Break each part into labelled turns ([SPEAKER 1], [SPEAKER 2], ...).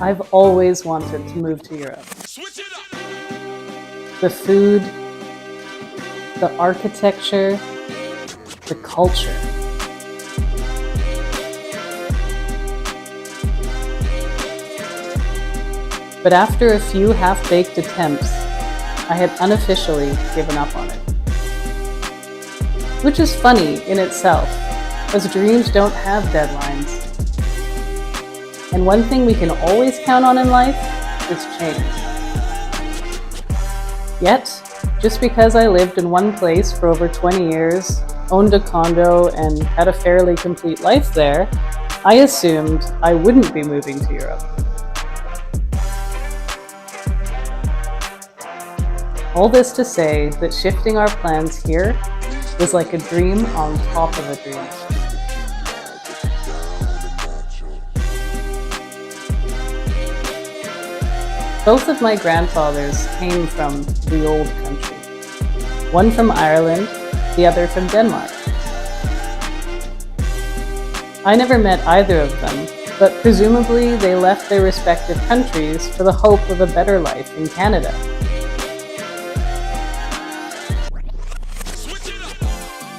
[SPEAKER 1] I've always wanted to move to Europe. The food, the architecture, the culture. But after a few half-baked attempts, I had unofficially given up on it. Which is funny in itself, as dreams don't have deadlines. And one thing we can always count on in life is change. Yet, just because I lived in one place for over 20 years, owned a condo, and had a fairly complete life there, I assumed I wouldn't be moving to Europe. All this to say that shifting our plans here was like a dream on top of a dream. Both of my grandfathers came from the old country. One from Ireland, the other from Denmark. I never met either of them, but presumably they left their respective countries for the hope of a better life in Canada.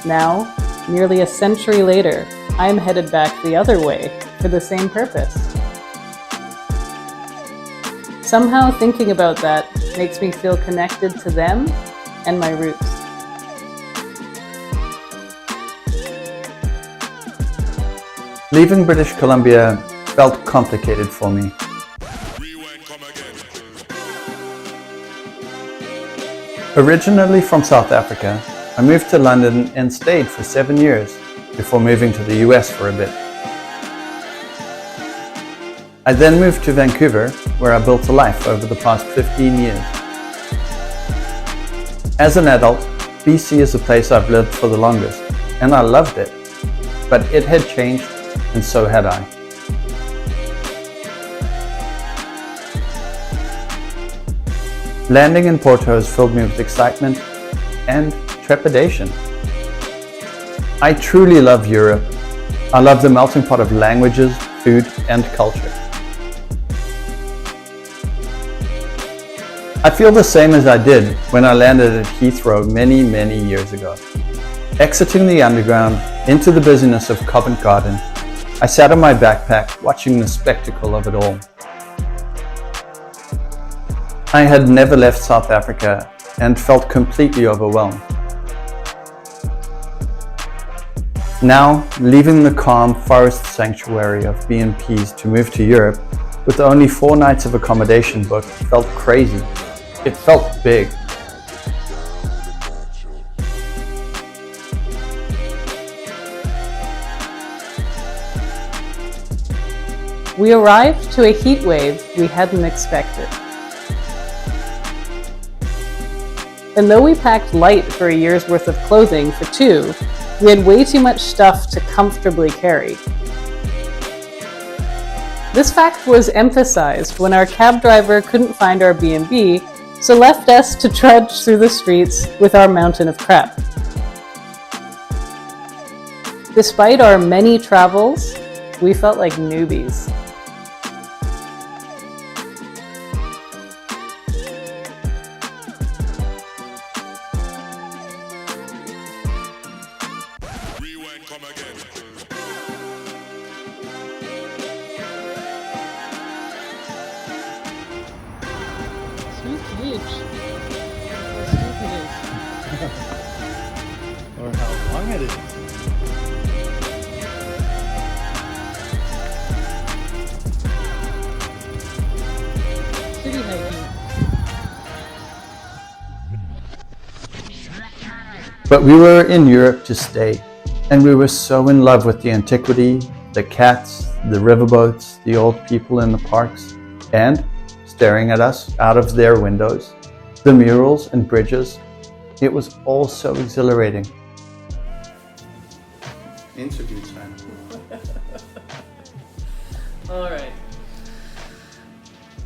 [SPEAKER 1] Now, nearly a century later, I am headed back the other way for the same purpose. Somehow thinking about that makes me feel connected to them and my roots.
[SPEAKER 2] Leaving British Columbia felt complicated for me. Originally from South Africa, I moved to London and stayed for 7 years before moving to the US for a bit. I then moved to Vancouver, where I built a life over the past 15 years. As an adult, BC is the place I've lived for the longest, and I loved it. But it had changed, and so had I. Landing in Porto has filled me with excitement and trepidation. I truly love Europe. I love the melting pot of languages, food, and culture. I feel the same as I did when I landed at Heathrow many years ago. Exiting the underground into the busyness of Covent Garden, I sat on my backpack watching the spectacle of it all. I had never left South Africa and felt completely overwhelmed. Now, leaving the calm forest sanctuary of B&Ps to move to Europe with only 4 nights of accommodation booked felt crazy. It felt big.
[SPEAKER 1] We arrived to a heat wave we hadn't expected. And though we packed light for a year's worth of clothing for 2, we had way too much stuff to comfortably carry. This fact was emphasized when our cab driver couldn't find our B&B, so left us to trudge through the streets with our mountain of crap. Despite our many travels, we felt like newbies.
[SPEAKER 3] Or how long it is.
[SPEAKER 1] City hiking.
[SPEAKER 2] But we were in Europe to stay, and we were so in love with the antiquity, the cats, the riverboats, the old people in the parks, and, staring at us out of their windows, the murals and bridges. It was all so exhilarating. Interview time.
[SPEAKER 1] All right.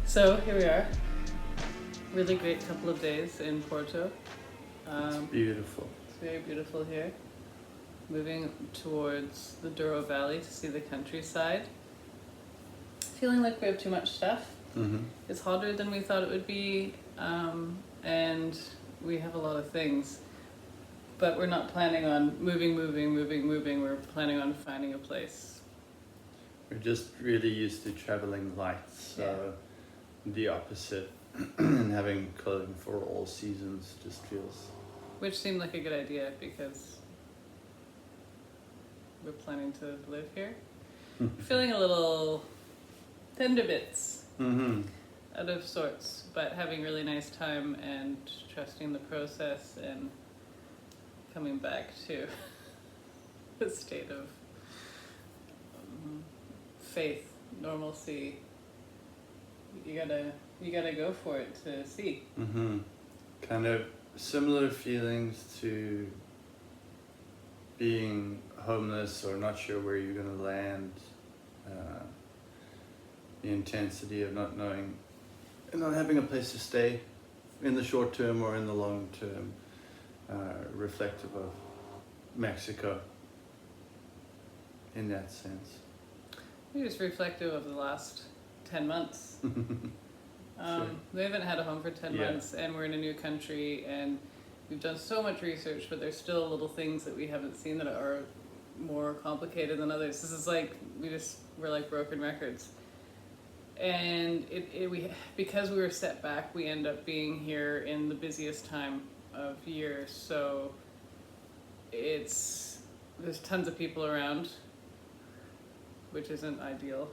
[SPEAKER 1] So here we are. Really great couple of days in Porto.
[SPEAKER 2] Beautiful.
[SPEAKER 1] It's very beautiful here. Moving towards the Douro Valley to see the countryside. feeling like we have too much stuff.
[SPEAKER 2] Mm-hmm.
[SPEAKER 1] It's hotter than we thought it would be, and we have a lot of things. But we're not planning on moving. We're planning on finding a place.
[SPEAKER 2] We're just really used to traveling light, so the opposite, and having clothing for all seasons just feels.
[SPEAKER 1] Which seemed like a good idea because we're planning to live here. Feeling a little tender bits, out of sorts, but having really nice time and trusting the process and coming back to a state of faith, normalcy. You gotta go for it to see.
[SPEAKER 2] Kind of similar feelings to being homeless or not sure where you're going to land. The intensity of not knowing and not having a place to stay in the short term or in the long term, reflective of Mexico in that sense.
[SPEAKER 1] Maybe it's reflective of the last 10 months.
[SPEAKER 2] Sure.
[SPEAKER 1] We haven't had a home for 10 months, and we're in a new country, and we've done so much research, but there's still little things that we haven't seen that are more complicated than others. This is like, we're like broken records. And because we were set back, we end up being here in the busiest time of year, so there's tons of people around, which isn't ideal.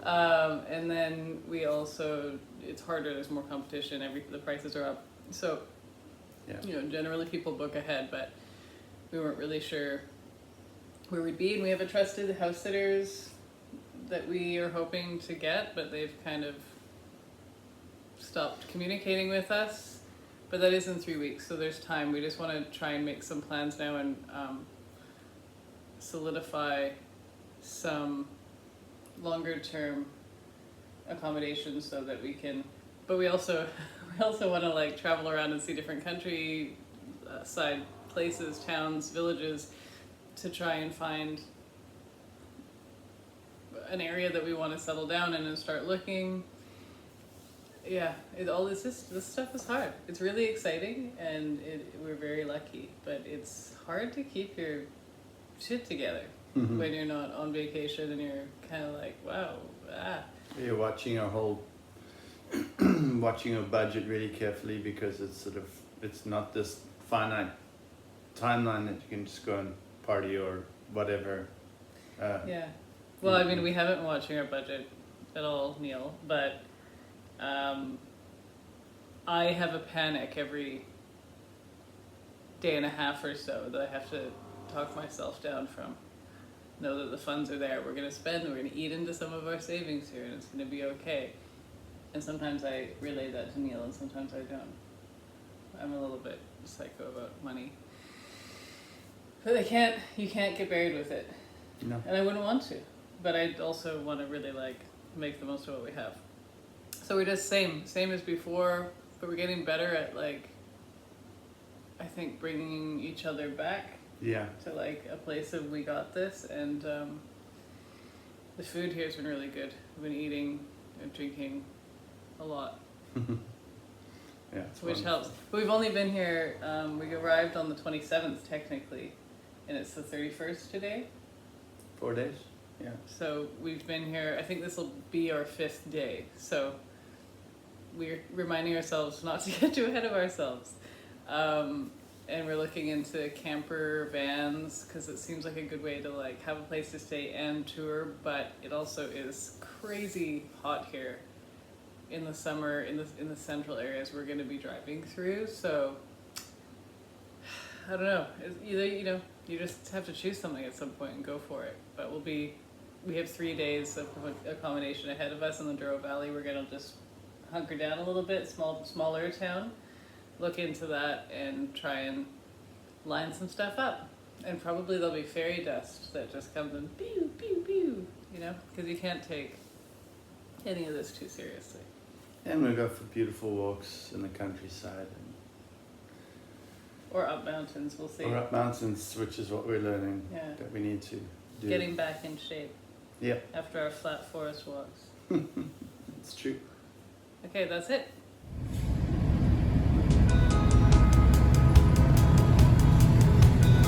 [SPEAKER 1] And then we also, it's harder, there's more competition, the prices are up. So, generally people book ahead, but we weren't really sure where we'd be. And we have a trusted house sitters that we are hoping to get, but they've kind of stopped communicating with us. But that is in 3 weeks, so there's time. We just want to try and make some plans now and solidify some longer term accommodations so that we can, but we also want to like travel around and see different country side places, towns, villages, to try and find an area that we want to settle down in and start looking. This stuff is hard. It's really exciting, and we're very lucky, but it's hard to keep your shit together when you're not on vacation and you're kind of like, wow.
[SPEAKER 2] You're watching our budget really carefully, because it's not this finite timeline that you can just go and party or whatever.
[SPEAKER 1] Well, I mean, we haven't been watching our budget at all, Neil, but I have a panic every day and a half or so that I have to talk myself down from. Know that the funds are there, we're going to spend, we're going to eat into some of our savings here, and it's going to be okay. And sometimes I relay that to Neil, and sometimes I don't. I'm a little bit psycho about money. But you can't get buried with it.
[SPEAKER 2] No.
[SPEAKER 1] And I wouldn't want to. But I also want to really make the most of what we have. So we're just same as before, but we're getting better at I think bringing each other back.
[SPEAKER 2] Yeah.
[SPEAKER 1] To a place of we got this, and the food here has been really good. We've been eating and drinking a lot. Which helps. But we've only been here, we arrived on the 27th technically, and it's the 31st today.
[SPEAKER 2] 4 days? Yeah.
[SPEAKER 1] So we've been here, I think this will be our 5th day. So we're reminding ourselves not to get too ahead of ourselves. And we're looking into camper vans, because it seems like a good way to have a place to stay and tour, but it also is crazy hot here in the summer in the central areas we're going to be driving through. So I don't know. It's either you just have to choose something at some point and go for it. But we have 3 days of accommodation ahead of us in the Douro Valley. We're going to just hunker down a little bit, smaller town. Look into that and try and line some stuff up. And probably there'll be fairy dust that just comes and pew, pew, pew, because you can't take any of this too seriously.
[SPEAKER 2] And we'll go for beautiful walks in the countryside.
[SPEAKER 1] Or up mountains, we'll see.
[SPEAKER 2] Or up mountains, which is what we're learning that we need to do.
[SPEAKER 1] Getting back in shape.
[SPEAKER 2] Yeah,
[SPEAKER 1] after our flat forest walks.
[SPEAKER 2] it's true.
[SPEAKER 1] Okay, that's it.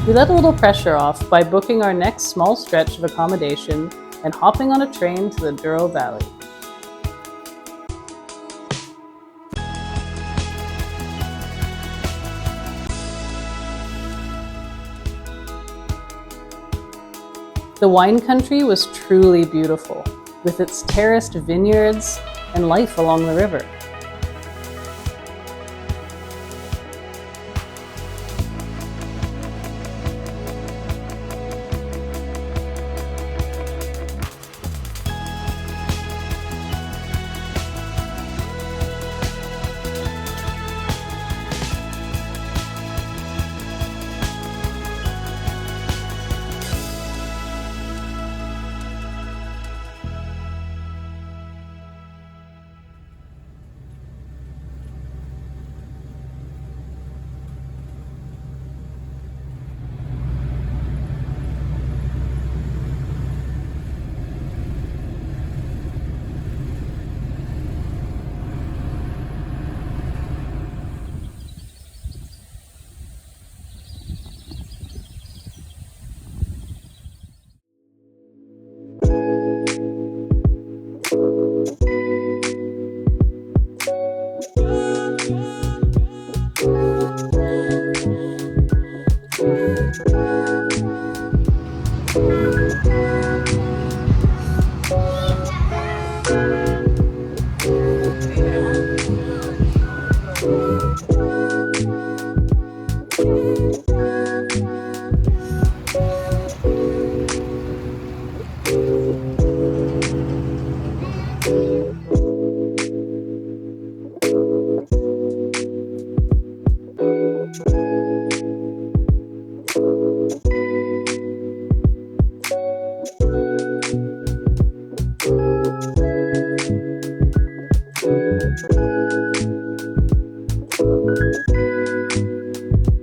[SPEAKER 3] We let a little pressure off by booking our next small stretch of accommodation and hopping on a train to the Douro Valley. The wine country was truly beautiful, with its terraced vineyards and life along the river.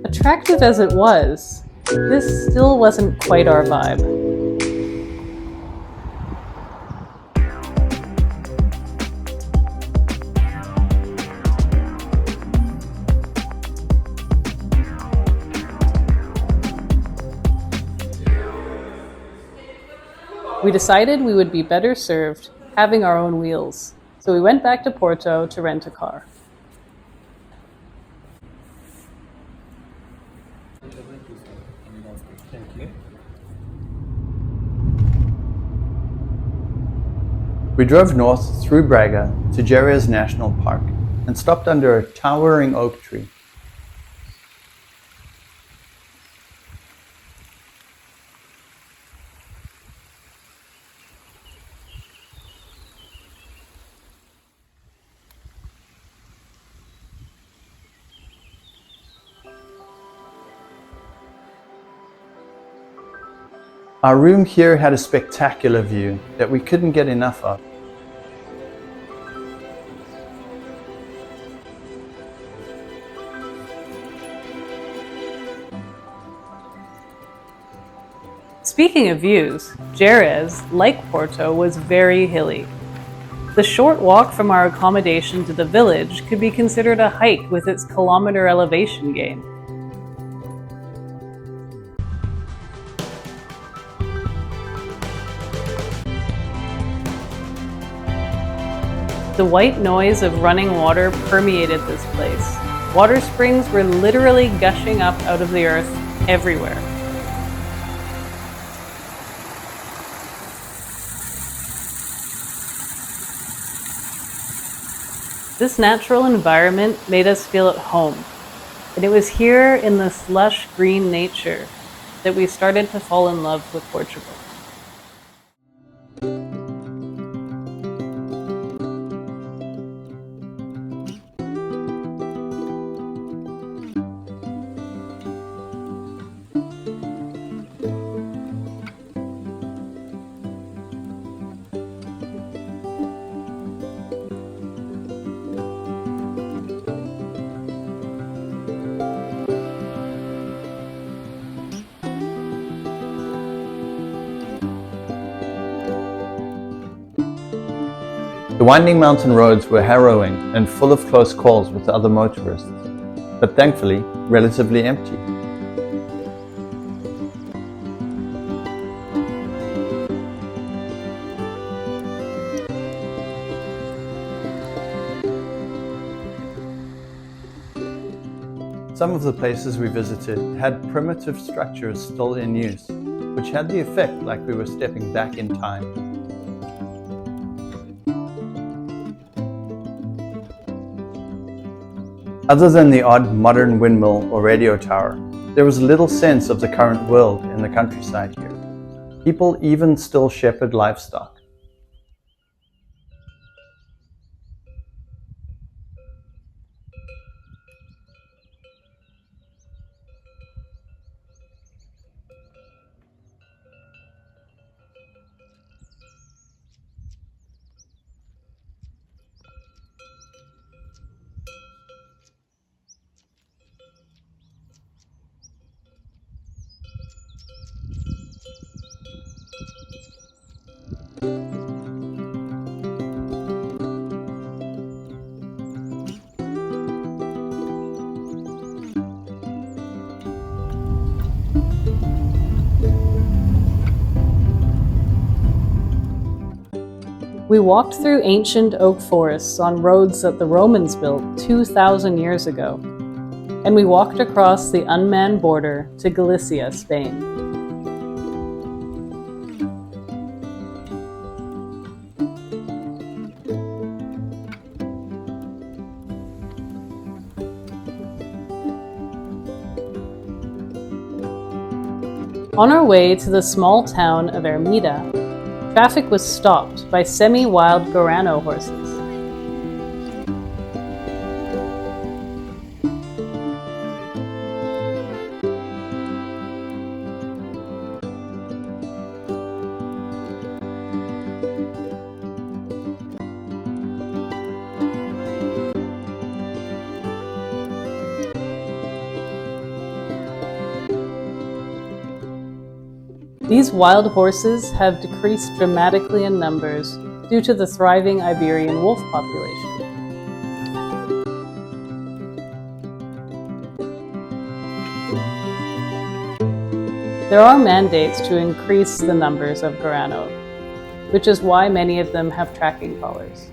[SPEAKER 3] Attractive as it was, this still wasn't quite our vibe. We decided we would be better served having our own wheels, so we went back to Porto to rent a car.
[SPEAKER 2] We drove north through Braga to Geres National Park and stopped under a towering oak tree. Our room here had a spectacular view that we couldn't get enough of.
[SPEAKER 3] Speaking of views, Geres, like Porto, was very hilly. The short walk from our accommodation to the village could be considered a hike with its kilometer elevation gain. The white noise of running water permeated this place. Water springs were literally gushing up out of the earth everywhere. This natural environment made us feel at home, and it was here in this lush green nature that we started to fall in love with Portugal.
[SPEAKER 2] The winding mountain roads were harrowing and full of close calls with other motorists, but thankfully relatively empty. Some of the places we visited had primitive structures still in use, which had the effect like we were stepping back in time. Other than the odd modern windmill or radio tower, there was little sense of the current world in the countryside here. People even still shepherd livestock.
[SPEAKER 3] We walked through ancient oak forests on roads that the Romans built 2,000 years ago, and we walked across the unmanned border to Galicia, Spain. On our way to the small town of Ermida, traffic was stopped by semi-wild Guarano horses. These wild horses have decreased dramatically in numbers due to the thriving Iberian wolf population. There are mandates to increase the numbers of Guarano, which is why many of them have tracking collars.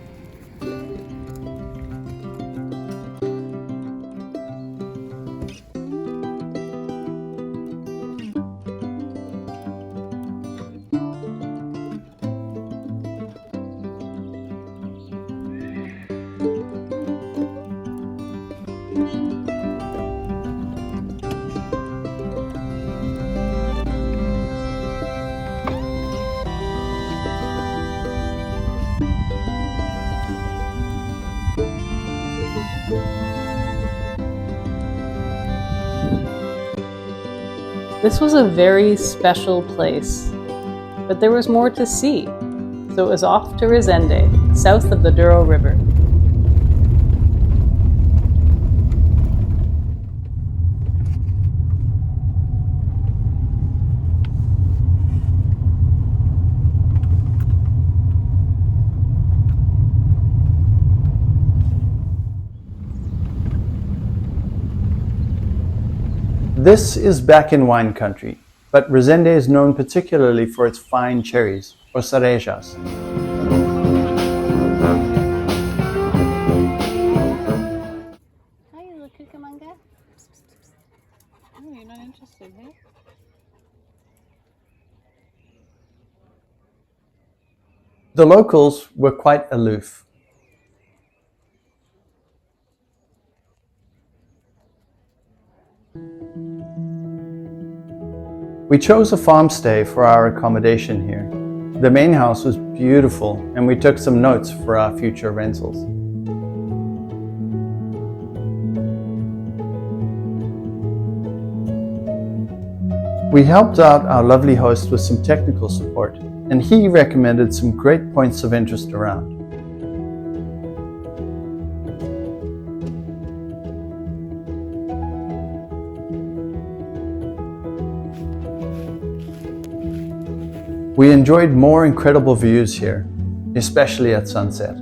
[SPEAKER 3] This was a very special place, but there was more to see, so it was off to Resende, south of the Douro River.
[SPEAKER 2] This is back in wine country, but Resende is known particularly for its fine cherries, or cerejas.
[SPEAKER 1] Hi, you look cucamonga. Oh, you're not interested, hey?
[SPEAKER 2] The locals were quite aloof. We chose a farm stay for our accommodation here. The main house was beautiful, and we took some notes for our future rentals. We helped out our lovely host with some technical support, and he recommended some great points of interest around. We enjoyed more incredible views here, especially at sunset.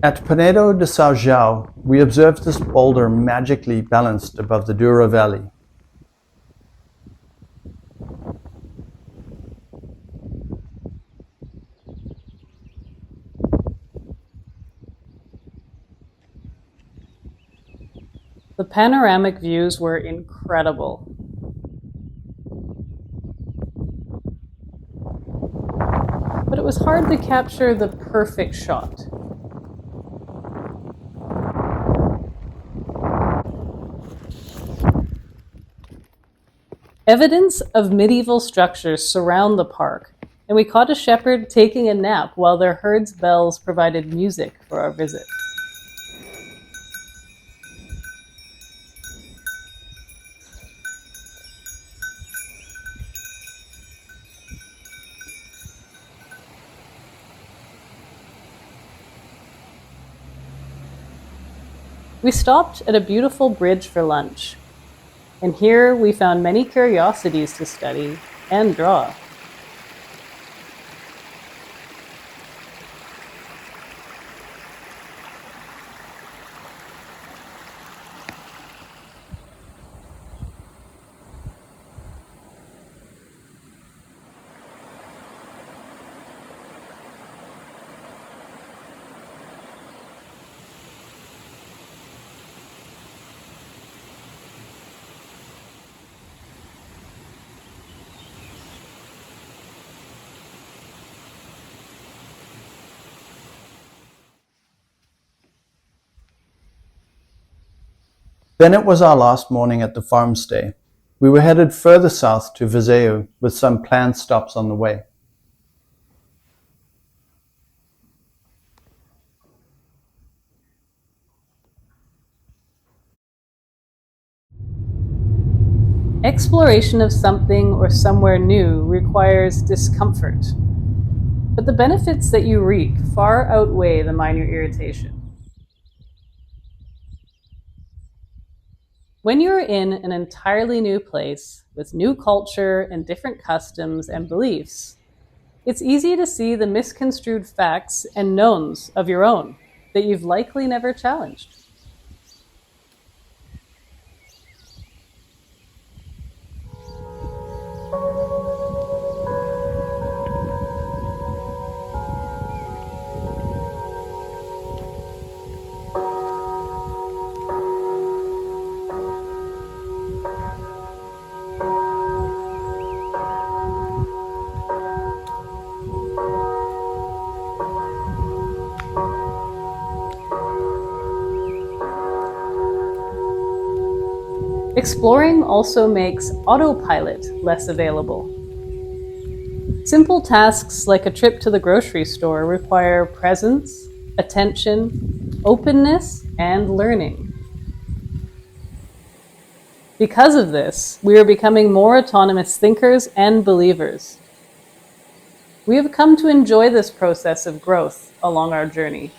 [SPEAKER 2] At Penedo de São João, we observed this boulder magically balanced above the Douro Valley.
[SPEAKER 3] The panoramic views were incredible. But it was hard to capture the perfect shot. Evidence of medieval structures surround the park, and we caught a shepherd taking a nap while their herd's bells provided music for our visit. We stopped at a beautiful bridge for lunch, and here we found many curiosities to study and draw.
[SPEAKER 2] Then it was our last morning at the farm stay. We were headed further south to Viseu with some planned stops on the way.
[SPEAKER 3] Exploration of something or somewhere new requires discomfort, but the benefits that you reap far outweigh the minor irritation. When you're in an entirely new place with new culture and different customs and beliefs, it's easy to see the misconstrued facts and knowns of your own that you've likely never challenged. Exploring also makes autopilot less available. Simple tasks like a trip to the grocery store require presence, attention, openness, and learning. Because of this, we are becoming more autonomous thinkers and believers. We have come to enjoy this process of growth along our journey.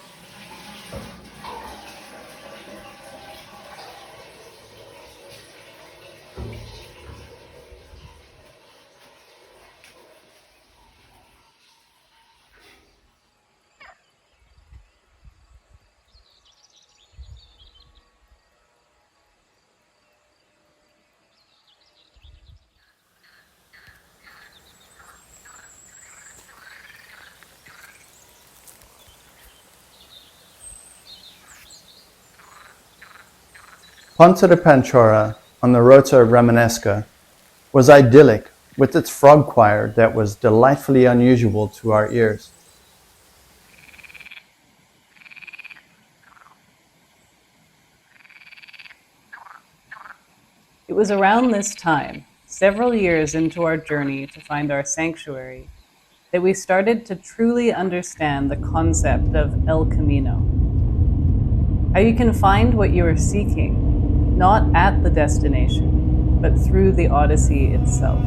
[SPEAKER 2] Ponta de Panchora on the Rota Romanesca was idyllic with its frog choir that was delightfully unusual to our ears.
[SPEAKER 3] It was around this time, several years into our journey to find our sanctuary, that we started to truly understand the concept of El Camino. How you can find what you are seeking, not at the destination, but through the Odyssey itself.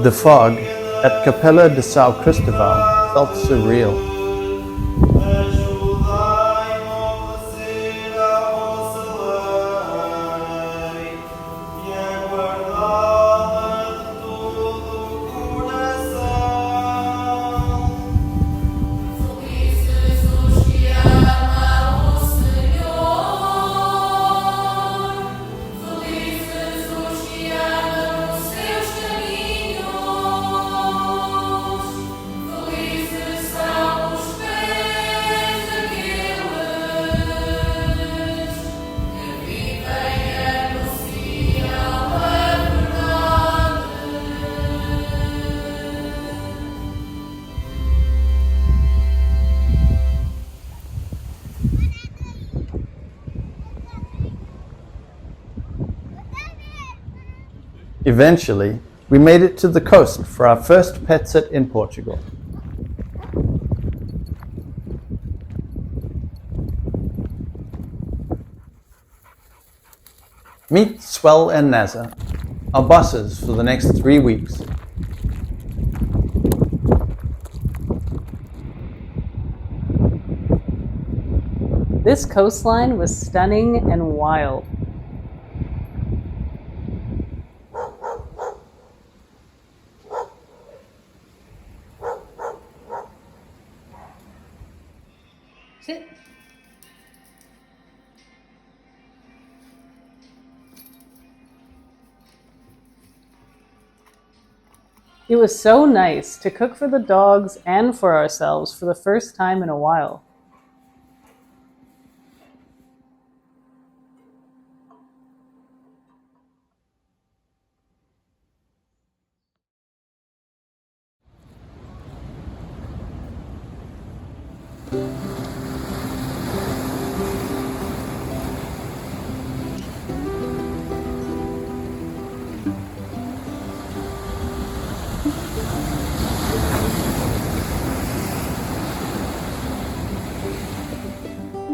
[SPEAKER 2] The fog at Capella de São Cristóvão felt surreal. Eventually, we made it to the coast for our first pet sit in Portugal. Meet Swell and Naza, our bosses for the next 3 weeks.
[SPEAKER 3] This coastline was stunning and wild.
[SPEAKER 1] Sit.
[SPEAKER 3] It was so nice to cook for the dogs and for ourselves for the first time in a while.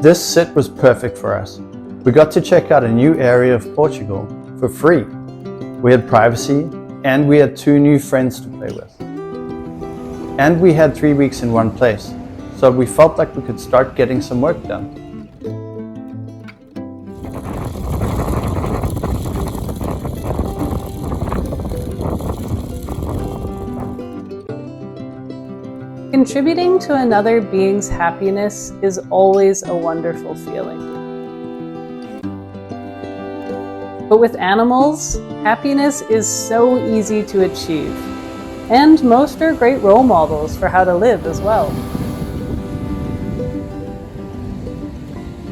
[SPEAKER 2] This sit was perfect for us. We got to check out a new area of Portugal for free. We had privacy and we had 2 new friends to play with. And we had 3 weeks in one place, so we felt like we could start getting some work done.
[SPEAKER 3] Contributing to another being's happiness is always a wonderful feeling. But with animals, happiness is so easy to achieve, and most are great role models for how to live as well.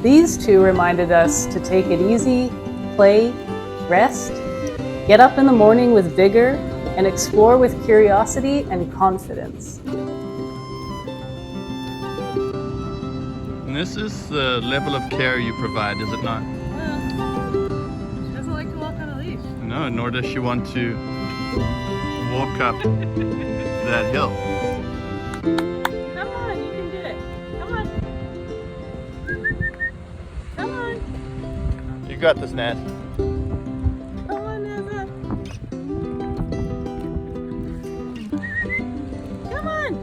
[SPEAKER 3] These 2 reminded us to take it easy, play, rest, get up in the morning with vigor, and explore with curiosity and confidence.
[SPEAKER 2] And this is the level of care you provide, is it not?
[SPEAKER 3] She doesn't like to walk on a leash.
[SPEAKER 2] No, nor does she want to walk up that hill.
[SPEAKER 3] Come on, you can do it. Come on. Come on.
[SPEAKER 2] You got this, Naz.
[SPEAKER 3] Come on, Naza. Come on.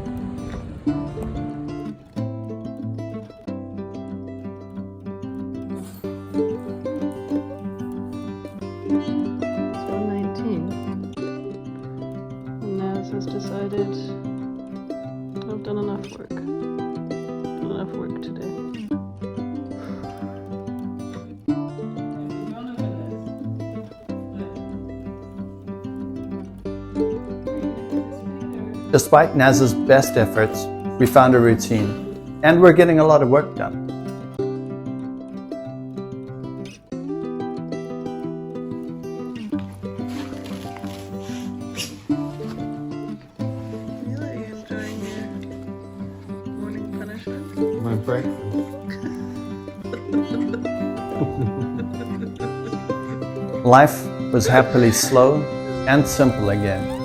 [SPEAKER 3] It's 1:19. And Naz has decided I've done enough work. Done enough work today.
[SPEAKER 2] Despite Naz's best efforts, we found a routine, and we're getting a lot of work done.
[SPEAKER 3] Really enjoying your morning punishment?
[SPEAKER 2] My breakfast. Life was happily slow and simple again.